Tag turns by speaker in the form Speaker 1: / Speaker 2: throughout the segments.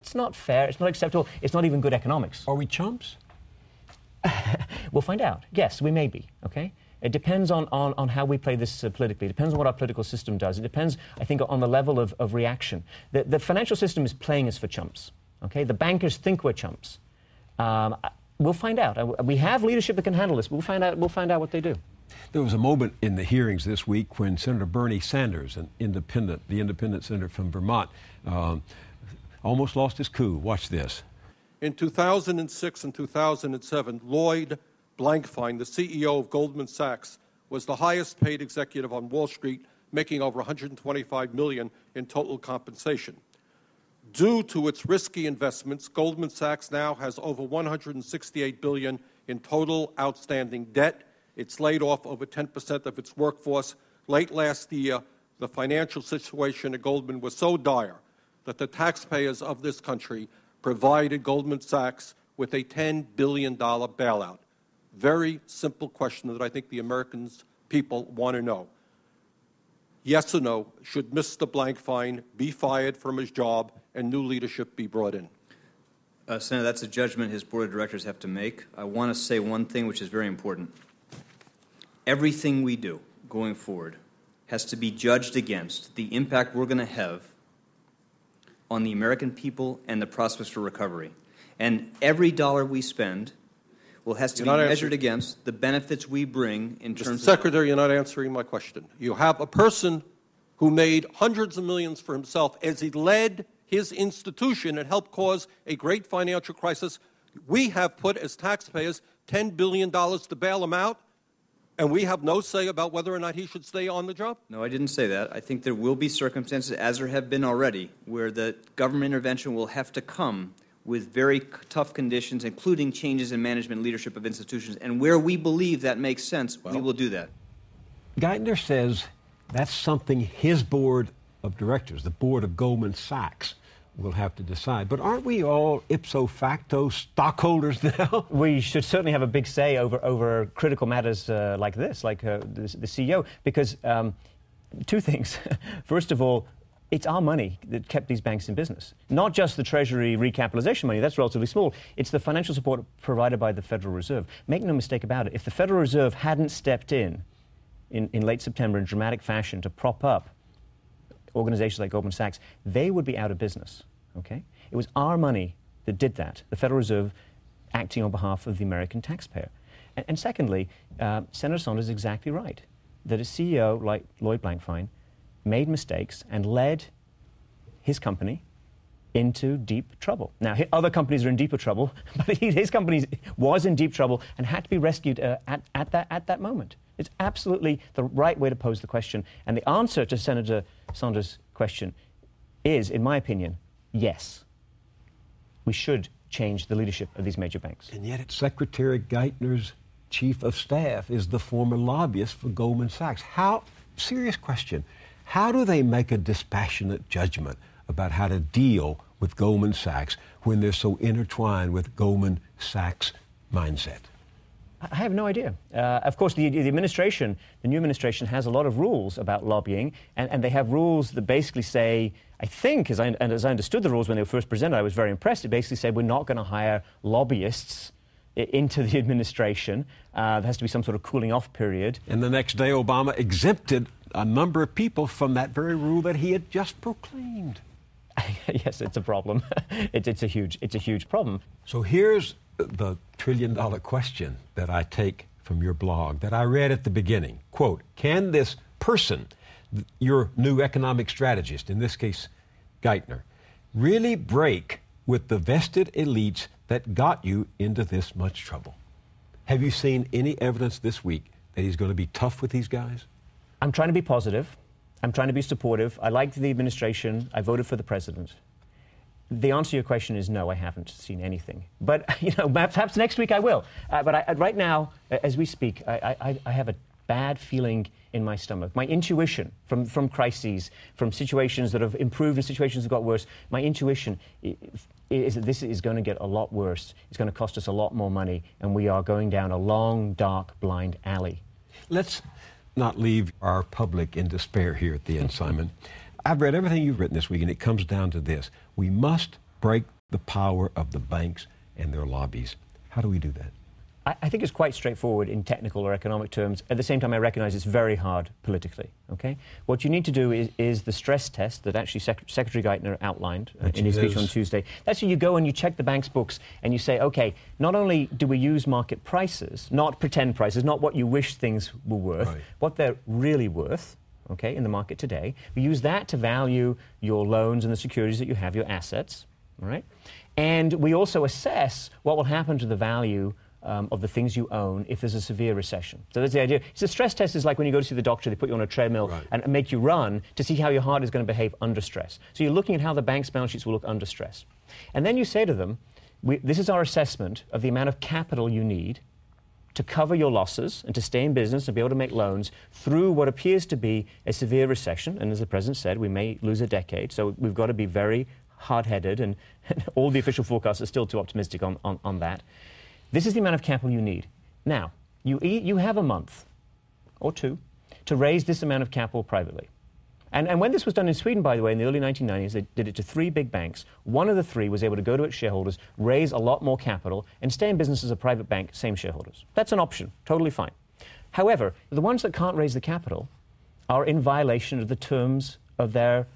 Speaker 1: It's not fair, it's not acceptable, it's not even good economics.
Speaker 2: Are we chumps?
Speaker 1: We'll find out. Yes, we may be, okay? It depends on how we play this politically. It depends on what our political system does. It depends, I think, on the level of reaction. The financial system is playing us for chumps, okay? The bankers think we're chumps. We'll find out. We have leadership that can handle this. We'll find out what they do.
Speaker 2: There was a moment in the hearings this week when Senator Bernie Sanders, the independent senator from Vermont, almost lost his cool. Watch this.
Speaker 3: In 2006 and 2007, Lloyd Blankfein, the CEO of Goldman Sachs, was the highest paid executive on Wall Street, making over $125 million in total compensation. Due to its risky investments, Goldman Sachs now has over $168 billion in total outstanding debt. It's laid off over 10% of its workforce. Late last year, the financial situation at Goldman was so dire that the taxpayers of this country provided Goldman Sachs with a $10 billion bailout. Very simple question that I think the American people want to know. Yes or no, should Mr. Blankfein be fired from his job and new leadership be brought in?
Speaker 4: Senator, that's a judgment his board of directors have to make. I want to say one thing which is very important. Everything we do going forward has to be judged against the impact we're going to have on the American people and the prospects for recovery. And every dollar we spend has to be measured against the benefits we bring in terms of...
Speaker 3: Mr. Secretary, you're not answering my question. You have a person who made hundreds of millions for himself as he led his institution and helped cause a great financial crisis. We have put, as taxpayers, $10 billion to bail him out, and we have no say about whether or not he should stay on the job?
Speaker 4: No, I didn't say that. I think there will be circumstances, as there have been already, where the government intervention will have to come with very tough conditions, including changes in management leadership of institutions. And where we believe that makes sense, we will do that.
Speaker 2: Geithner says that's something his board of directors, the board of Goldman Sachs, will have to decide. But aren't we all ipso facto stockholders now?
Speaker 1: We should certainly have a big say over critical matters like this, like the CEO, because two things. First of all, it's our money that kept these banks in business. Not just the Treasury recapitalization money, that's relatively small. It's the financial support provided by the Federal Reserve. Make no mistake about it, if the Federal Reserve hadn't stepped in late September in dramatic fashion to prop up organizations like Goldman Sachs, they would be out of business, okay? It was our money that did that, the Federal Reserve acting on behalf of the American taxpayer. And secondly, Senator Saunders is exactly right, that a CEO like Lloyd Blankfein made mistakes and led his company into deep trouble. Now, other companies are in deeper trouble, but his company was in deep trouble and had to be rescued at that moment. It's absolutely the right way to pose the question. And the answer to Senator Saunders' question is, in my opinion, yes. We should change the leadership of these major banks.
Speaker 2: And yet it's Secretary Geithner's chief of staff is the former lobbyist for Goldman Sachs. Serious question, how do they make a dispassionate judgment about how to deal with Goldman Sachs when they're so intertwined with Goldman Sachs' mindset?
Speaker 1: I have no idea. Of course, the new administration has a lot of rules about lobbying, and they have rules that basically say, I think, as I understood the rules when they were first presented, I was very impressed. It basically said we're not going to hire lobbyists into the administration. There has to be some sort of cooling off period.
Speaker 2: And the next day, Obama exempted a number of people from that very rule that he had just proclaimed.
Speaker 1: Yes, it's a problem. It's a huge problem.
Speaker 2: So here's the trillion-dollar question that I take from your blog that I read at the beginning. Quote, can this person, your new economic strategist, in this case Geithner, really break with the vested elites that got you into this much trouble? Have you seen any evidence this week that he's going to be tough with these guys?
Speaker 1: I'm trying to be positive. I'm trying to be supportive. I like the administration. I voted for the president. The answer to your question is no, I haven't seen anything. But, perhaps next week I will. But right now, as we speak, I have a bad feeling in my stomach. My intuition from crises, from situations that have improved and situations that got worse, my intuition is that this is going to get a lot worse. It's going to cost us a lot more money, and we are going down a long, dark, blind alley.
Speaker 2: Let's not leave our public in despair here at the end, Simon. I've read everything you've written this week, and it comes down to this. We must break the power of the banks and their lobbies. How do we do that?
Speaker 1: I think it's quite straightforward in technical or economic terms. At the same time, I recognize it's very hard politically, okay? What you need to do is the stress test that actually Secretary Geithner outlined in his speech on Tuesday. That's where you go and you check the bank's books and you say, okay, not only do we use market prices, not pretend prices, not what you wish things were worth, what they're really worth, okay, in the market today. We use that to value your loans and the securities that you have, your assets, all right? And we also assess what will happen to the value of the things you own if there's a severe recession. So that's the idea. So the stress test is like when you go to see the doctor, they put you on a treadmill and make you run to see how your heart is going to behave under stress. So you're looking at how the bank's balance sheets will look under stress. And then you say to them, this is our assessment of the amount of capital you need to cover your losses and to stay in business and be able to make loans through what appears to be a severe recession. And as the President said, we may lose a decade. So we've got to be very hard-headed, and all the official forecasts are still too optimistic on that. This is the amount of capital you need. Now, you have a month or two to raise this amount of capital privately. And when this was done in Sweden, by the way, in the early 1990s, they did it to 3 big banks. One of the 3 was able to go to its shareholders, raise a lot more capital, and stay in business as a private bank, same shareholders. That's an option, totally fine. However, the ones that can't raise the capital are in violation of the terms of their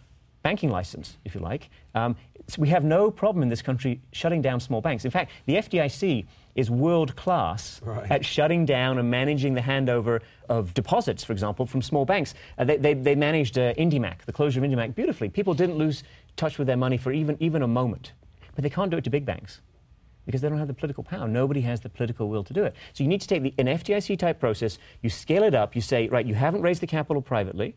Speaker 1: banking license, if you like. So we have no problem in this country shutting down small banks. In fact, the FDIC is world-class at shutting down and managing the handover of deposits, for example, from small banks. They managed IndyMac, the closure of IndyMac, beautifully. People didn't lose touch with their money for even a moment. But they can't do it to big banks because they don't have the political power. Nobody has the political will to do it. So you need to take an FDIC-type process, you scale it up, you say, right, you haven't raised the capital privately,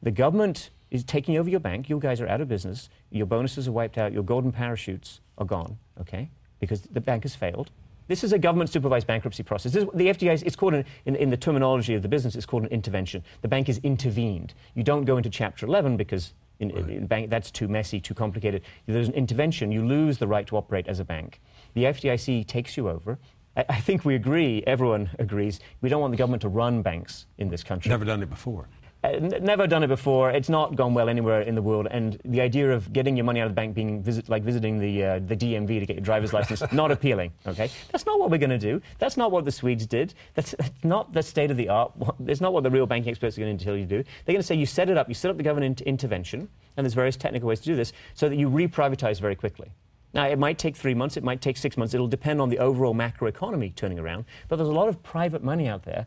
Speaker 1: the government is taking over your bank, you guys are out of business, your bonuses are wiped out, your golden parachutes are gone, okay? Because the bank has failed. This is a government-supervised bankruptcy process. The FDIC, it's called, in the terminology of the business, it's called an intervention. The bank is intervened. You don't go into Chapter 11 because in bank, that's too messy, too complicated. There's an intervention. You lose the right to operate as a bank. The FDIC takes you over. I think we agree, everyone agrees, we don't want the government to run banks in this country.
Speaker 2: Never done it before.
Speaker 1: Never done it before. It's not gone well anywhere in the world. And the idea of getting your money out of the bank being like visiting the DMV to get your driver's license, not appealing. Okay, that's not what we're going to do. That's not what the Swedes did. That's not the state of the art. It's not what the real banking experts are going to tell you to do. They're going to say you set it up. You set up the government intervention, and there's various technical ways to do this, so that you reprivatize very quickly. Now, it might take 3 months. It might take 6 months. It'll depend on the overall macroeconomy turning around. But there's a lot of private money out there.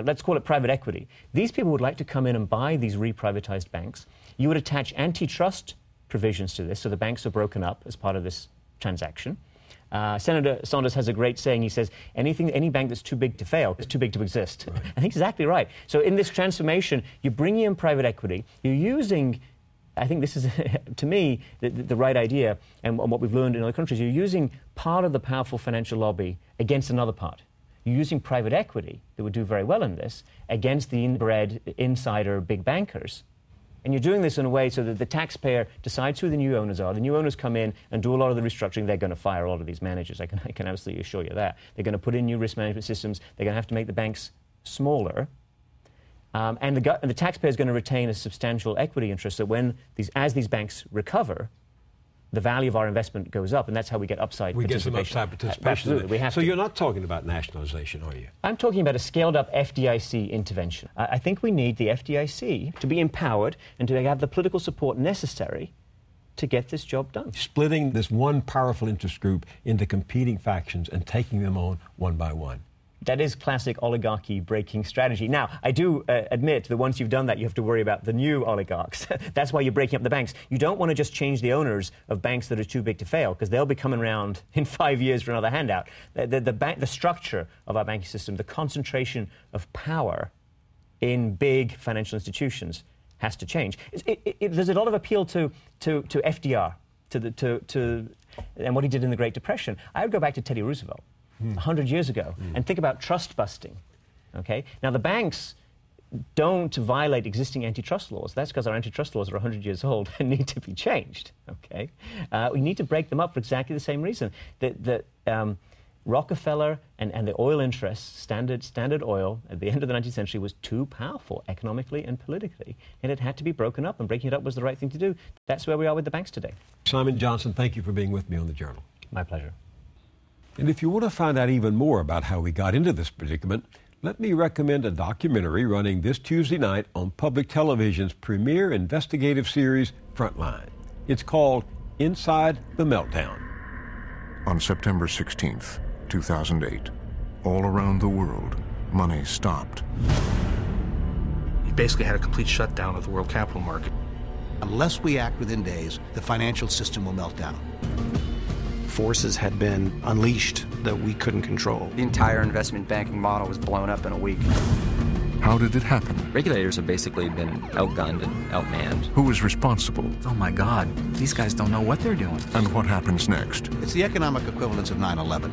Speaker 1: Let's call it private equity. These people would like to come in and buy these reprivatized banks. You would attach antitrust provisions to this, so the banks are broken up as part of this transaction. Senator Saunders has a great saying. He says, any bank that's too big to fail is too big to exist. Right. I think exactly right. So in this transformation, you're bringing in private equity. You're using, I think this is, to me, the right idea, and what we've learned in other countries, you're using part of the powerful financial lobby against another part. You're using private equity that would do very well in this against the inbred insider big bankers. And you're doing this in a way so that the taxpayer decides who the new owners are. The new owners come in and do a lot of the restructuring. They're going to fire a lot of these managers. I can absolutely assure you that. They're going to put in new risk management systems. They're going to have to make the banks smaller. And the taxpayer is going to retain a substantial equity interest. So as these banks recover, the value of our investment goes up, and that's how we get upside participation.
Speaker 2: We get some upside participation.
Speaker 1: Absolutely, we have to.
Speaker 2: So you're not talking about nationalization, are you?
Speaker 1: I'm talking about a scaled-up FDIC intervention. I think we need the FDIC to be empowered and to have the political support necessary to get this job done.
Speaker 2: Splitting this one powerful interest group into competing factions and taking them on one by one.
Speaker 1: That is classic oligarchy breaking strategy. Now, I do admit that once you've done that, you have to worry about the new oligarchs. That's why you're breaking up the banks. You don't want to just change the owners of banks that are too big to fail, because they'll be coming around in 5 years for another handout. The structure of our banking system, the concentration of power in big financial institutions has to change. There's a lot of appeal to FDR, and what he did in the Great Depression. I would go back to Teddy Roosevelt. 100 years ago, and think about trust busting. Okay? Now, the banks don't violate existing antitrust laws. That's because our antitrust laws are 100 years old and need to be changed. Okay? We need to break them up for exactly the same reason. Rockefeller and the oil interests, Standard Oil, at the end of the 19th century, was too powerful economically and politically, and it had to be broken up, and breaking it up was the right thing to do. That's where we are with the banks today.
Speaker 2: Simon Johnson, thank you for being with me on the Journal.
Speaker 1: My pleasure.
Speaker 2: And if you want to find out even more about how we got into this predicament, let me recommend a documentary running this Tuesday night on public television's premier investigative series, Frontline. It's called Inside the Meltdown.
Speaker 5: On September 16th, 2008, all around the world, money stopped.
Speaker 6: You basically had a complete shutdown of the world capital market.
Speaker 7: Unless we act within days, the financial system will melt down.
Speaker 8: Forces had been unleashed that we couldn't control.
Speaker 9: The entire investment banking model was blown up in a week.
Speaker 5: How did it happen?
Speaker 10: Regulators have basically been outgunned and outmanned.
Speaker 5: Who is responsible?
Speaker 11: Oh my God, these guys don't know what they're doing.
Speaker 5: And what happens next?
Speaker 7: It's the economic equivalence of 9/11.